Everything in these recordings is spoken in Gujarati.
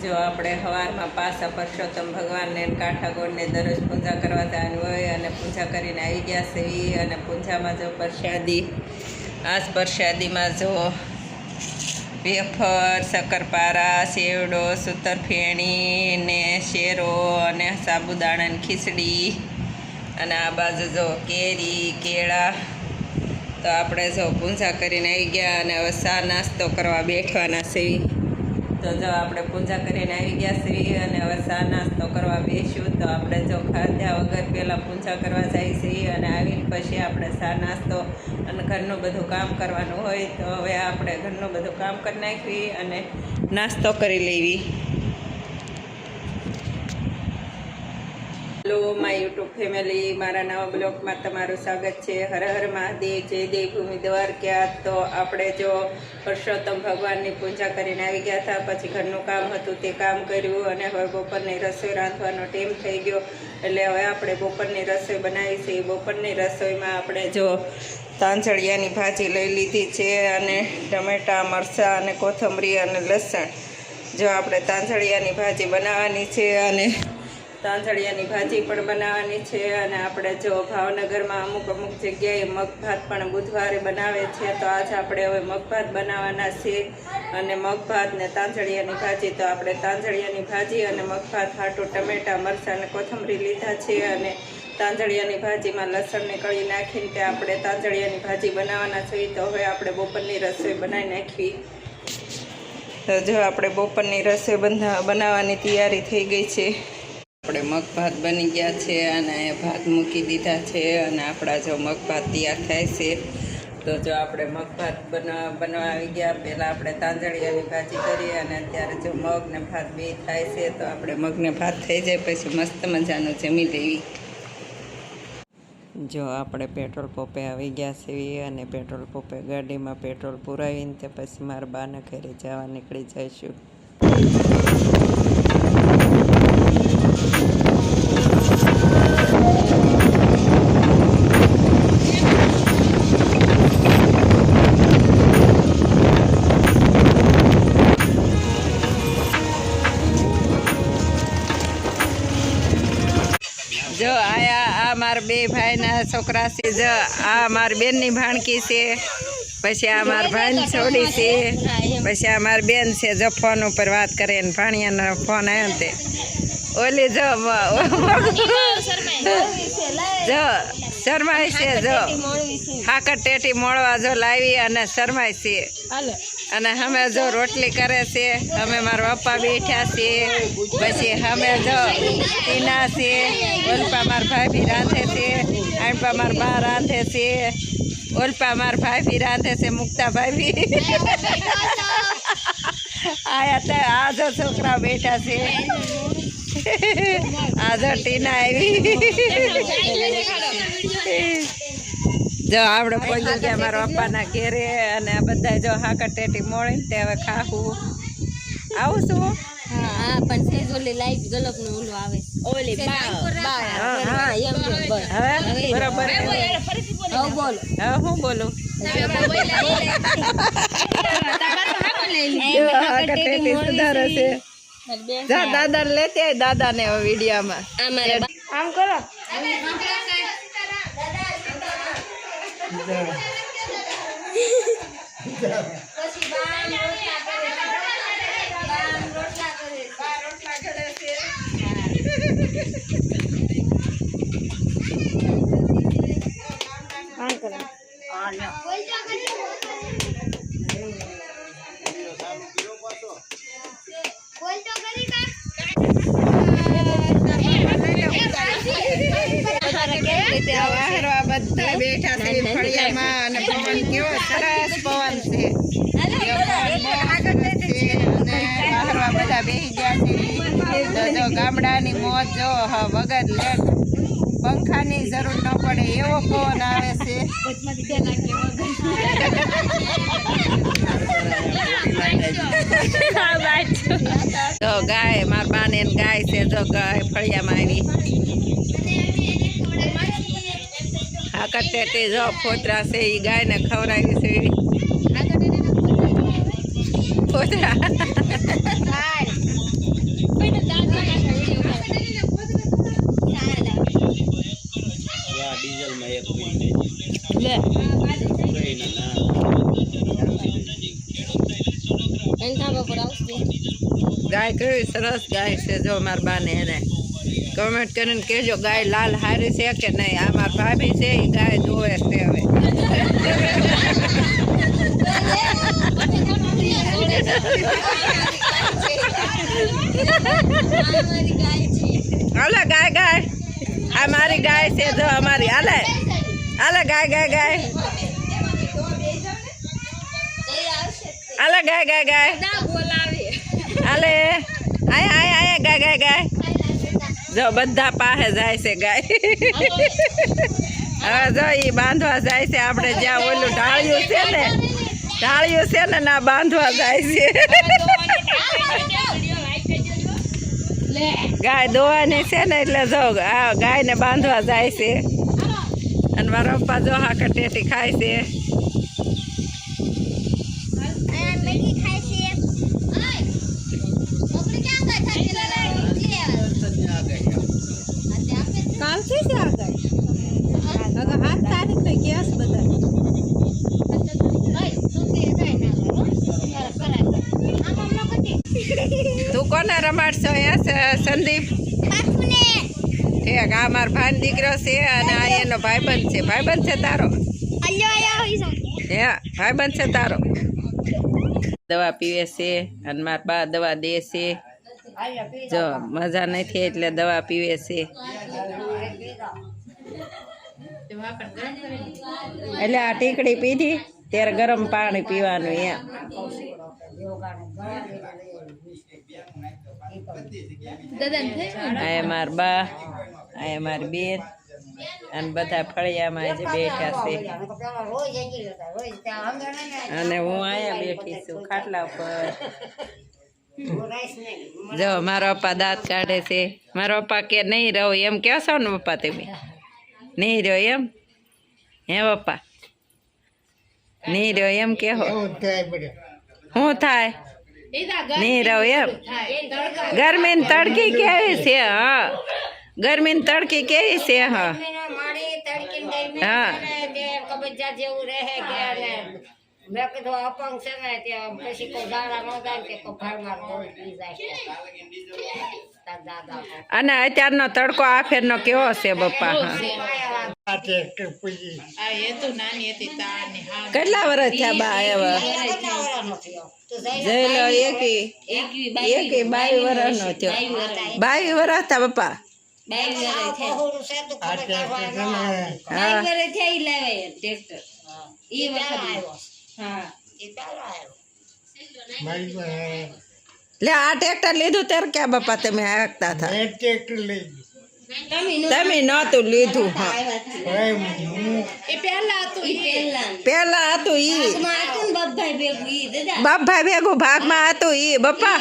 જો આપણે સવારમાં પાછા પરસોત્તમ ભગવાનને કાંઠા ગોળને દરરોજ પૂજા કરવા જવાનું હોય અને પૂજા કરીને આવી ગયા છે અને પૂજામાં જો પ્રસાદી આજ પ્રસાદીમાં જો વેફર શક્કરપારા સેવડો સૂતરફેણી ને શેરો અને સાબુદાણાની ખીચડી અને આ બાજુ જો કેરી કેળા તો આપણે જો પૂજા કરીને આવી ગયા અને હવે ચા નાસ્તો કરવા બેઠવાના છે તો જો આપણે પૂજા કરીને આવી ગયા છીએ અને હવે ચા નાસ્તો કરવા બેસ્યું તો આપણે જો ખાધા વગર પહેલાં પૂજા કરવા જાય છીએ અને આવીને પછી આપણે ચા નાસ્તો અને ઘરનું બધું કામ કરવાનું હોય તો હવે આપણે ઘરનું બધું કામ કરી નાખવી અને નાસ્તો કરી લેવી. હેલો માય યુટ્યુબ ફેમિલી, મારા નવા બ્લોગમાં તમારું સ્વાગત છે. હર હર મહાદેવ, જય દેવભૂમિ દ્વારકા. તો આપણે જો પરસોત્તમ ભગવાનની પૂજા કરીને આવી ગયા હતા, પછી ઘરનું કામ હતું તે કામ કર્યું અને હવે બપોરની રસોઈ રાંધવાનો ટાઈમ થઈ ગયો એટલે હવે આપણે બપોરની રસોઈ બનાવી છે. બપોરની રસોઈમાં આપણે જો તાંજળિયાની ભાજી લઈ લીધી છે અને ટમેટાં મરચાં અને કોથમરી અને લસણ. જો આપણે તાંજળિયાની ભાજી બનાવવાની છે અને તાંજળિયાની ભાજી પણ બનાવવાની છે અને આપણે જો ભાવનગરમાં અમુક જગ્યાએ મગભાત પણ બુધવારે બનાવે છે તો આજે આપણે હવે મગભાત બનાવવાના છે અને મગભાત ને તાંજળિયાની ભાજી. તો આપણે તાંજળિયાની ભાજી અને મગભાત હાટું ટમેટાં મરચાં અને કોથમરી લીધા છે અને તાંજળિયાની ભાજીમાં લસણની કળી નાખીને તે આપણે તાંજળિયાની ભાજી બનાવવાના છીએ. તો હવે આપણે બપોરની રસોઈ બનાવી નાખવી. તો જો આપણે બપોરની રસોઈ બનાવવાની તૈયારી થઈ ગઈ છે. આપણે મગભાત બની ગયા છે અને ભાત મૂકી દીધા છે અને આપણા જો મગભાત તૈયાર થાય છે. તો જો આપણે મગભાત બનવા આવી ગયા. પહેલાં આપણે તાંજળિયાની ભાજી કરીએ અને અત્યારે જો મગ ને ભાત બે થાય છે તો આપણે મગને ભાત થઈ જાય પછી મસ્ત મજાનું જમી લેવી. જો આપણે પેટ્રોલ પંપે આવી ગયા છીએ અને પેટ્રોલ પંપે ગાડીમાં પેટ્રોલ પુરાવીને તે પછી મારા બાના ઘરે જવા નીકળી જઈશું. જો આ મારા બે ભાઈના છોકરા છે. જો આ મારી બેનની ભાણકી છે, પછી આ મારા ભાઈની છોડી છે, પછી આ મારી બેન છે. જો ફોન ઉપર વાત કરે ને ભાણિયાનો ફોન આવ્યો ને તે ઓલી જો શરમાય છે. જો હાકર ટેટી મોળવા જો લાવી અને શરમાય છે અને અમે જો રોટલી કરે છે. અમે મારા પપ્પા બેઠ્યા છે, પછી અમે જો ટીના છે, ઓલપા મારા ભાભી રાંધે છે, આણપા મારા બા રાંધે છે, ઓલપા મારા ભાભી રાંધે છે, મુક્તા ભાભી આયા આ જો છોકરા બેઠા છે. આ જો ટીના આવી. જો આપણે પહોંચી ગયા મારા પપ્પાના ઘેરે અને આ બધા જો હાકર ટેટી મોળીને તે હવે ખાવું આવું છું. હા પણ સેજ ઓલી લાઈટ ગલપ નું ઓલું આવે ઓલી હા એમ હવે બરાબર. હવે બોલો હા હું બોલું. હાકર ટેટી સુધારે છે. જા દાદા લેતે આય દાદાને વિડીયામાં આમ કરો. બધા બેઠા છે ફળિયામાં અને પવન કેવો સરસ પવન છે. બધા બેસી ગયા છે. જો ગામડાની મોજ જો વગર લેટ પંખાની જરૂર ન પડે એવો પવન આવે છે. તો ગાય મારા બાને ગાય છે. જો ગાય ફળિયામાં આવી. હાકર ટેટી જો ફોતરા છે એ ગાયને ખવડાવી છે. ફોતરા લે એન ધાબા પર આવશે ગાય કેવી સરસ ગાય છે જો મારા બાને એને કમેન્ટ કરીને કહેજો ગાય લાલ હારી છે કે નહીં. આ મારા ભાભી છે એ ગાય દોવે છે હવે. હાલે ગાય ગાય આ મારી ગાય છે જો અમારી હાલે હાલે ગાય ગાય ગાય હાલે ગાય ગાય ગાય હાલે આયા આયા આયા ગાય ગાય ગાય જો બધા પાસે જાય છે ગાય. હવે જો એ બાંધવા જાય છે આપણે જ્યાં ઓલું ઢાળ્યું છે ને ના બાંધવા જાય છે. ગાય દોવાની છે ને એટલે જો આ ગાયને બાંધવા જાય છે. અને મારા પપ્પા જો હાકર ટેટી ખાય છે. કાલથી છે આગળ હાથ તારીખ ને કેસ બધા તું કોને રમાડશો સંદીપ? ઠીક આ મારો ભાઈ દીકરો છે અને આ એનો ભાઈબંધ છે. ભાઈબંધ છે તારો? હે ભાઈબંધ છે તારો? દવા પીવે છે અને મારા બા દવા દે છે. જો મજા નથી એટલે દવા પીવે છે. એટલે આ ટીકડી પીધી ત્યારે ગરમ પાણી પીવાનું એમ. આ મારા બા આ મારી બેન અને બધા ફળિયામાં આજે બેઠા છે. અને હું અહીંયા બેઠી છું ખાટલા પર. જો મારા પપ્પા દાંત કાઢે છે. મારા પપ્પા કે નહીં રહો એમ કહેશો ને પપ્પા તમે? નહીં રહ્યો એમ? હે પપ્પા નહીં રહ્યો એમ કેહો? શું થાય? નહીં રહો એમ? ગરમીની તડકી કેવી છે? હા ગરમીની તડકી કેવી છે? હા હા મેં કીધું અપંગ છે ને ત્યાં પછી કોઈ દાડા ન જાય કે કોઈ ભાડમાં ગોળ પી જાય અને અત્યારનો તડકો આ ફેરનો કેવો છે બપ્પા? કેટલા વર્ષ થયા બા આવ્યા? જઈ લો એકી 22 વર્ષનો થયો. 22 વર્ષ થયા બપ્પા? 22 લે આ ટ્રેક્ટર લીધું ત્યારે ક્યાં બાપા તમે હાંકતા હતા? તમે નહોતું લીધું. હા પેલા હતું ઈ બાપભાઈ ભેગું ભાગમાં હતું ઈ બપ્પા.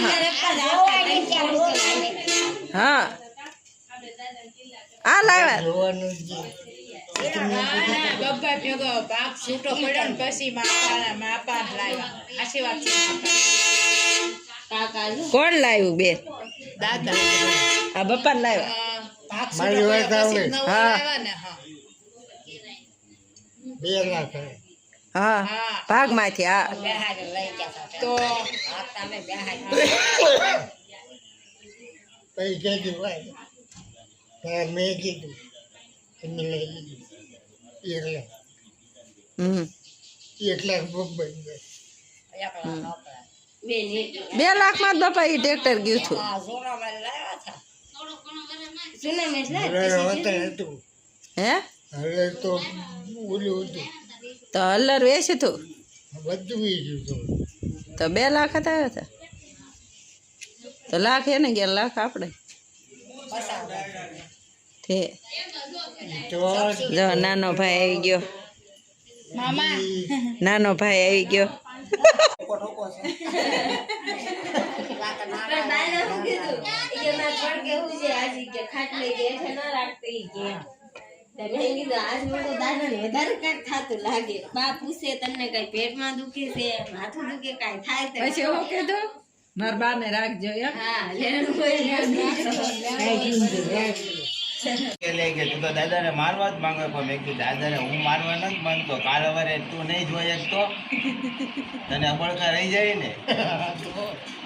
હા આ લાવ્યા કોણ લાવ્યું બેન? આ બપ્પા લાવ્યા. હા ભાગમાંથી. હા મેં કીધું એમને લઈ લીધું 1 લાખ 2 લાખમાં બાપા એ ટ્રેક્ટર ગયું હતું. હે હવે તો ઓલું હતું તો હલ્લર વેચ્યું હતું બધું વેચ્યું હતું તો 2 લાખ હતા. તો લાખ એને ગયા લાખ આપણે. જો નાનો ભાઈ આવી ગયો. નાનો ભાઈ આવી ગયો. પછી હું કીધું મારા બા ને રાખજો એમ. કે લે કે તું તો દાદાને મારવા જ માંગે પણ મેં કીધું દાદાને હું મારવા નથી માંગતો કાલ સવારે તું નહીં જોઈએ તો તને અબળખા રહી જાય ને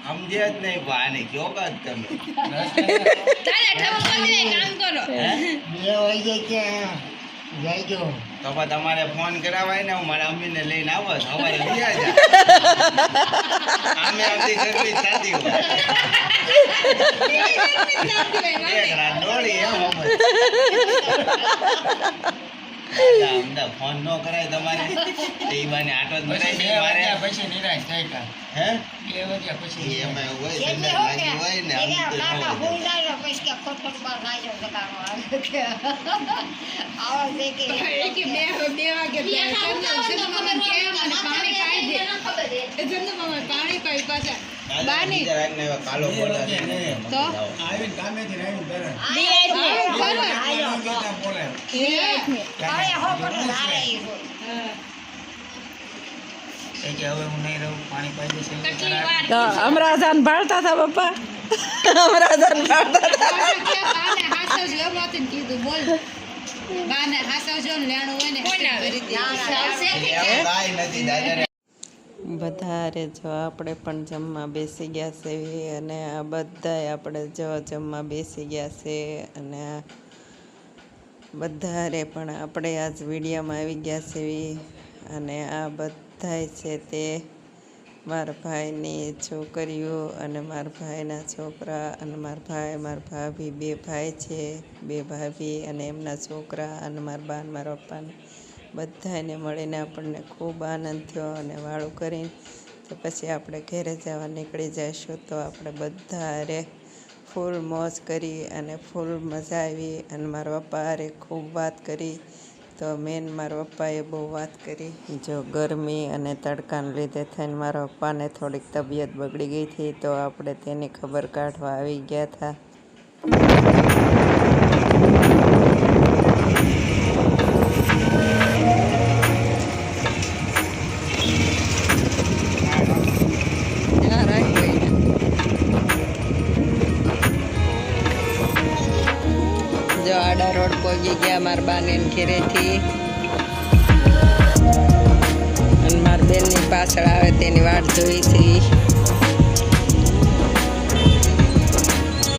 સમજે જ નહીં પણ આને કયો કાજ તમે હે? 2 વાગે ક્યાં જાયજો તો પણ તમારે ફોન કરાવાય ને હું મારા અમ્મીને લઈને આવો સવારે ગયા જા આમે આવતી ગરમી થતી હોય એક રાત દોડી એમ અમદા ફોન ન કરાય તમારે તો ઈ બાને આટો જ મરાય છે મારે પછી નિરાશ થાય કા હે 2 વાગ્યા પછી એમાં એવું હોય ઠંડક લાગી હોય ને આમ તો ન હોય. દાદા બીજા રાતના એવા કાલો પડતા છે ને તો? આવીને કામેથી આવીને ઘરે કે હવે હું નહીં રહું પાણી પાઈ દેશે તો અમરાજાન ભાળતા હતા પપ્પા અમરાજાન ભાળતા હતા કાંઈ નથી દાદાને વધારે જો આપણે પણ જમવા બેસી ગયા છે અને આ બધાય આપણે જો જમવા બેસી ગયા છે અને આ બધારે પણ આપણે આજ વિડીયોમાં આવી ગયા છે અને આ બધાય છે તે મારા ભાઈની છોકરીઓ અને મારા ભાઈના છોકરા અને મારા ભાભી 2 ભાઈ છે 2 ભાભી અને એમના છોકરા અને મારા બા અને મારા પપ્પાને બધાને મળીને આપણને ખૂબ આનંદ થયો અને વાળું કરીને તો પછી આપણે ઘરે જવા નીકળી જઈશું તો આપણે બધારે ફૂલ મોજ કરી અને ફૂલ મજા આવી અને મારા પપ્પા હારે ખૂબ વાત કરી તો મેન મારા પપ્પાએ બહુ વાત કરી જો ગરમી અને તડકાને લીધે થઈને મારા પપ્પાને થોડીક તબિયત બગડી ગઈ હતી તો આપણે તેની ખબર કાઢવા આવી ગયા હતા જો આડા રોડ પહોંચી ગયા મારા બાને ઘેરેથી અને મારા બેનની પાછળ આવે તેની વાટ જોઈ છે